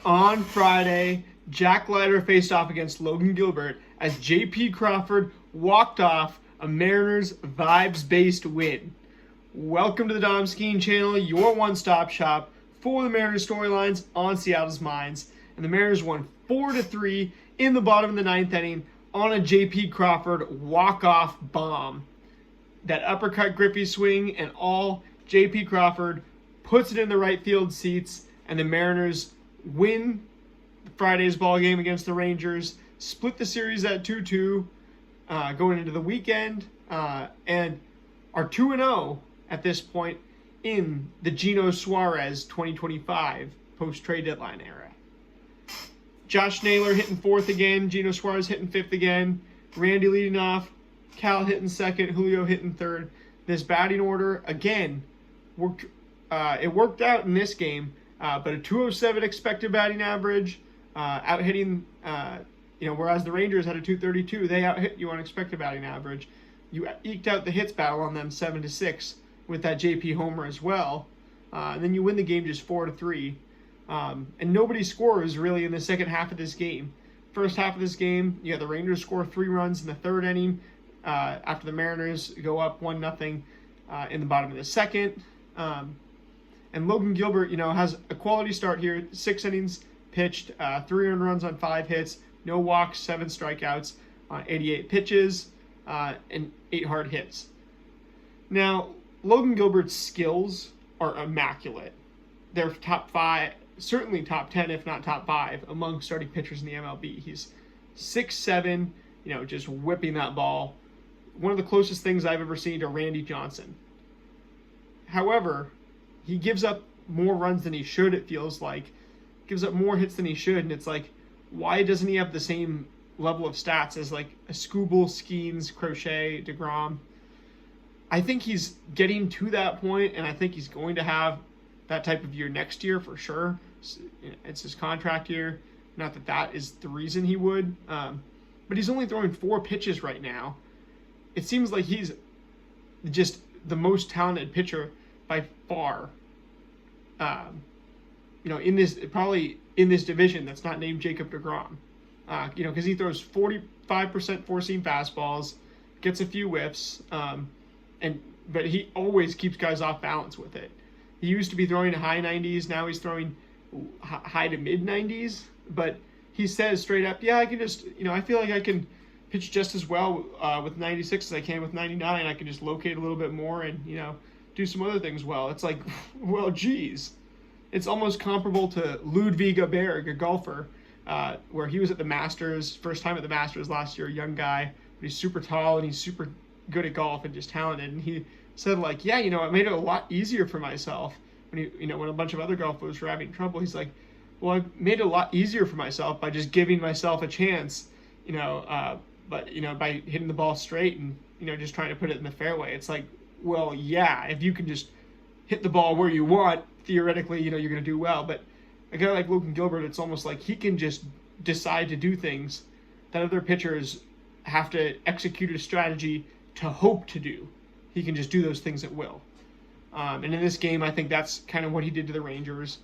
On Friday, Jack Leiter faced off against Logan Gilbert as J.P. Crawford walked off a Mariners vibes-based win. Welcome to the Dom Skiing Channel, your one-stop shop for the Mariners storylines on Seattle's minds. And the Mariners won 4-3 in the bottom of the ninth inning on a J.P. Crawford walk-off bomb. That uppercut Griffey swing and all, J.P. Crawford puts it in the right field seats, and the Mariners win Friday's ball game against the Rangers, split the series at 2-2 going into the weekend, and are 2-0 at this point in the Gino Suarez 2025 post-trade deadline era. Josh Naylor hitting fourth again, Gino Suarez hitting fifth again, Randy leading off, Cal hitting second, Julio hitting third. This batting order, again, worked out in this game, but a 207 expected batting average, out hitting, whereas the Rangers had a 232, they out hit you on expected batting average. You eked out the hits battle on them 7-6 with that JP homer as well. And then you win the game just 4-3. And nobody scores really in the second half of this game. First half of this game, you got the Rangers score 3 runs in the third inning after the Mariners go up 1-0 in the bottom of the second. And Logan Gilbert, has a quality start here. 6 innings pitched, 3 earned runs on 5 hits, no walks, 7 strikeouts on 88 pitches, and 8 hard hits. Now, Logan Gilbert's skills are immaculate. They're top 5, certainly top 10, if not top 5, among starting pitchers in the MLB. He's 6'7", just whipping that ball. One of the closest things I've ever seen to Randy Johnson. However, he gives up more runs than he should, it feels like. Gives up more hits than he should, and it's like, why doesn't he have the same level of stats as like a Skubal, Skeens, Crochet, DeGrom? I think he's getting to that point, and I think he's going to have that type of year next year for sure. It's his contract year. Not that that is the reason he would, but he's only throwing 4 pitches right now. It seems like he's just the most talented pitcher by far. In this division that's not named Jacob DeGrom. Because he throws 45% four-seam fastballs, gets a few whiffs, but he always keeps guys off balance with it. He used to be throwing to high 90s, now he's throwing high to mid 90s, but he says straight up, yeah, I can just, I feel like I can pitch just as well with 96 as I can with 99. I can just locate a little bit more and, do some other things well. It's like, well, geez. It's almost comparable to Ludwig Aberg, a golfer, where he was at the Masters, first time at the Masters last year, a young guy, but he's super tall and he's super good at golf and just talented. And he said, like, yeah, it made it a lot easier for myself when when a bunch of other golfers were having trouble. He's like, well, I made it a lot easier for myself by just giving myself a chance, by hitting the ball straight and, just trying to put it in the fairway. It's like, well, yeah, if you can just hit the ball where you want, theoretically, you're going to do well. But a guy like Logan Gilbert, it's almost like he can just decide to do things that other pitchers have to execute a strategy to hope to do. He can just do those things at will. And in this game, I think that's kind of what he did to the Rangers.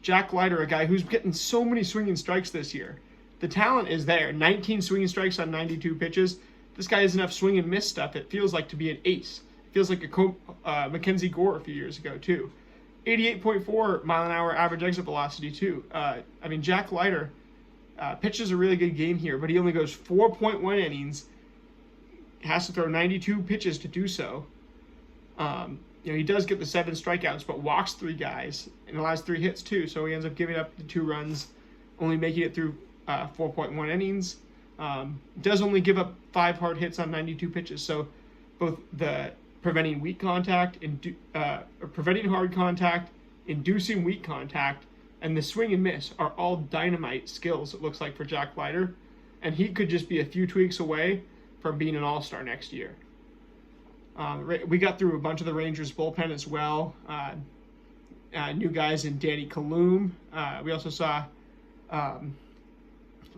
Jack Leiter, a guy who's getting so many swinging strikes this year. The talent is there. 19 swinging strikes on 92 pitches. This guy has enough swing and miss stuff, it feels like, to be an ace. It feels like a Mackenzie Gore a few years ago, too. 88.4 mile-an-hour average exit velocity, too. Jack Leiter pitches a really good game here, but he only goes 4.1 innings. Has to throw 92 pitches to do so. He does get the 7 strikeouts, but walks 3 guys and allows 3 hits, too. So he ends up giving up the 2 runs, only making it through 4.1 innings. Does only give up 5 hard hits on 92 pitches. So both the preventing weak contact, preventing hard contact, inducing weak contact, and the swing and miss are all dynamite skills, it looks like, for Jack Leiter. And he could just be a few tweaks away from being an all-star next year. We got through a bunch of the Rangers bullpen as well. New guys in Danny Kaloum. We also saw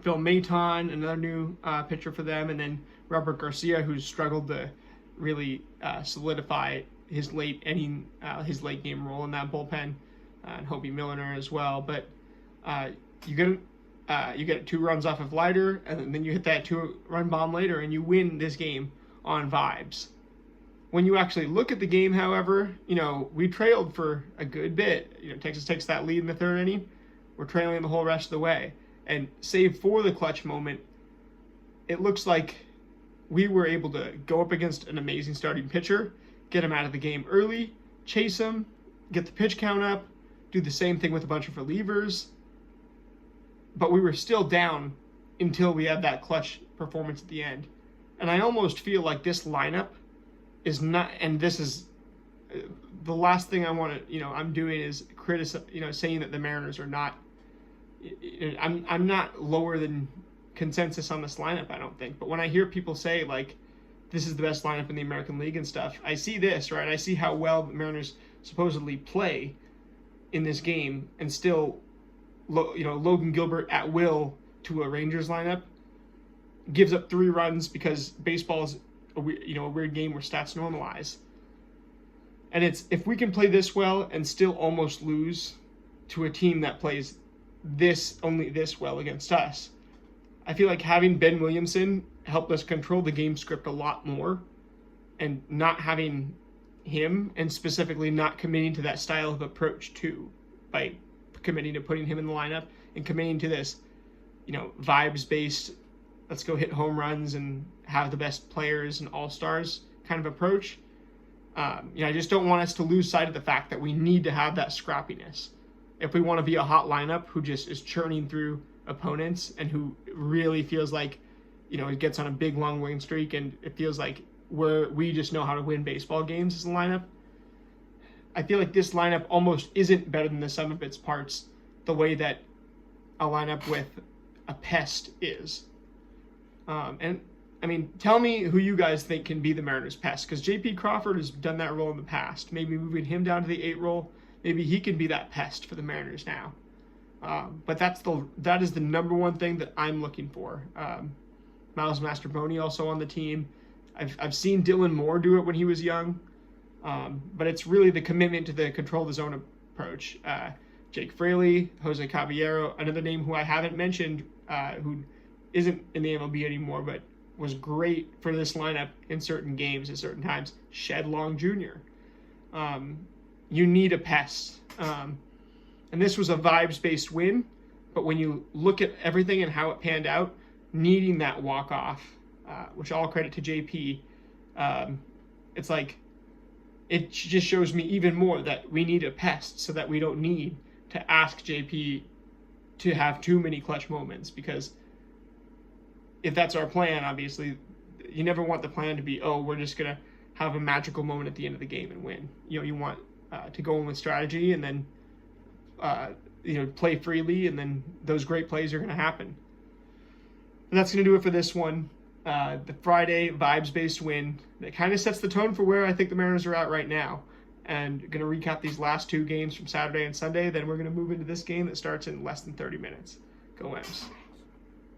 Phil Maton, another new pitcher for them, and then Robert Garcia, who's struggled to really solidify his late game role in that bullpen, and Hobie Milliner as well. But you get 2 runs off of Leiter, and then you hit that 2-run bomb later, and you win this game on vibes. When you actually look at the game, however, we trailed for a good bit. Texas takes that lead in the 3rd inning. We're trailing the whole rest of the way. And save for the clutch moment, it looks like we were able to go up against an amazing starting pitcher, get him out of the game early, chase him, get the pitch count up, do the same thing with a bunch of relievers. But we were still down until we had that clutch performance at the end. And I almost feel like this lineup is not, and this is the last thing I want to, I'm doing is saying that the Mariners are not, I'm not lower than consensus on this lineup, I don't think. But when I hear people say, like, this is the best lineup in the American League and stuff, I see this, right? I see how well the Mariners supposedly play in this game, and still, Logan Gilbert at will to a Rangers lineup gives up 3 runs because baseball is a weird game where stats normalize. And it's, if we can play this well and still almost lose to a team that plays only this well against us, I feel like having Ben Williamson helped us control the game script a lot more, and not having him, and specifically not committing to that style of approach too, by committing to putting him in the lineup and committing to this, vibes-based, let's go hit home runs and have the best players and all-stars kind of approach. I just don't want us to lose sight of the fact that we need to have that scrappiness. If we want to be a hot lineup who just is churning through opponents and who really feels like, it gets on a big long winning streak and it feels like we just know how to win baseball games as a lineup, I feel like this lineup almost isn't better than the sum of its parts, the way that a lineup with a pest is. And I mean, tell me who you guys think can be the Mariners' pest, because J.P. Crawford has done that role in the past. Maybe moving him down to the 8 role, maybe he can be that pest for the Mariners now. But that is the number one thing that I'm looking for. Miles Mastrobuoni also on the team. I've seen Dylan Moore do it when he was young, but it's really the commitment to the control the zone approach. Jake Fraley, Jose Caballero, another name who I haven't mentioned, who isn't in the MLB anymore, but was great for this lineup in certain games at certain times. Shed Long Jr. You need a pest. And this was a vibes-based win, but when you look at everything and how it panned out, needing that walk-off, which all credit to JP, it's like, it just shows me even more that we need a pest so that we don't need to ask JP to have too many clutch moments, because if that's our plan, obviously, you never want the plan to be, we're just going to have a magical moment at the end of the game and win. You want to go in with strategy and then, play freely, and then those great plays are going to happen. And that's going to do it for this one. The Friday vibes-based win that kind of sets the tone for where I think the Mariners are at right now. And going to recap these last 2 games from Saturday and Sunday. Then we're going to move into this game that starts in less than 30 minutes. Go M's.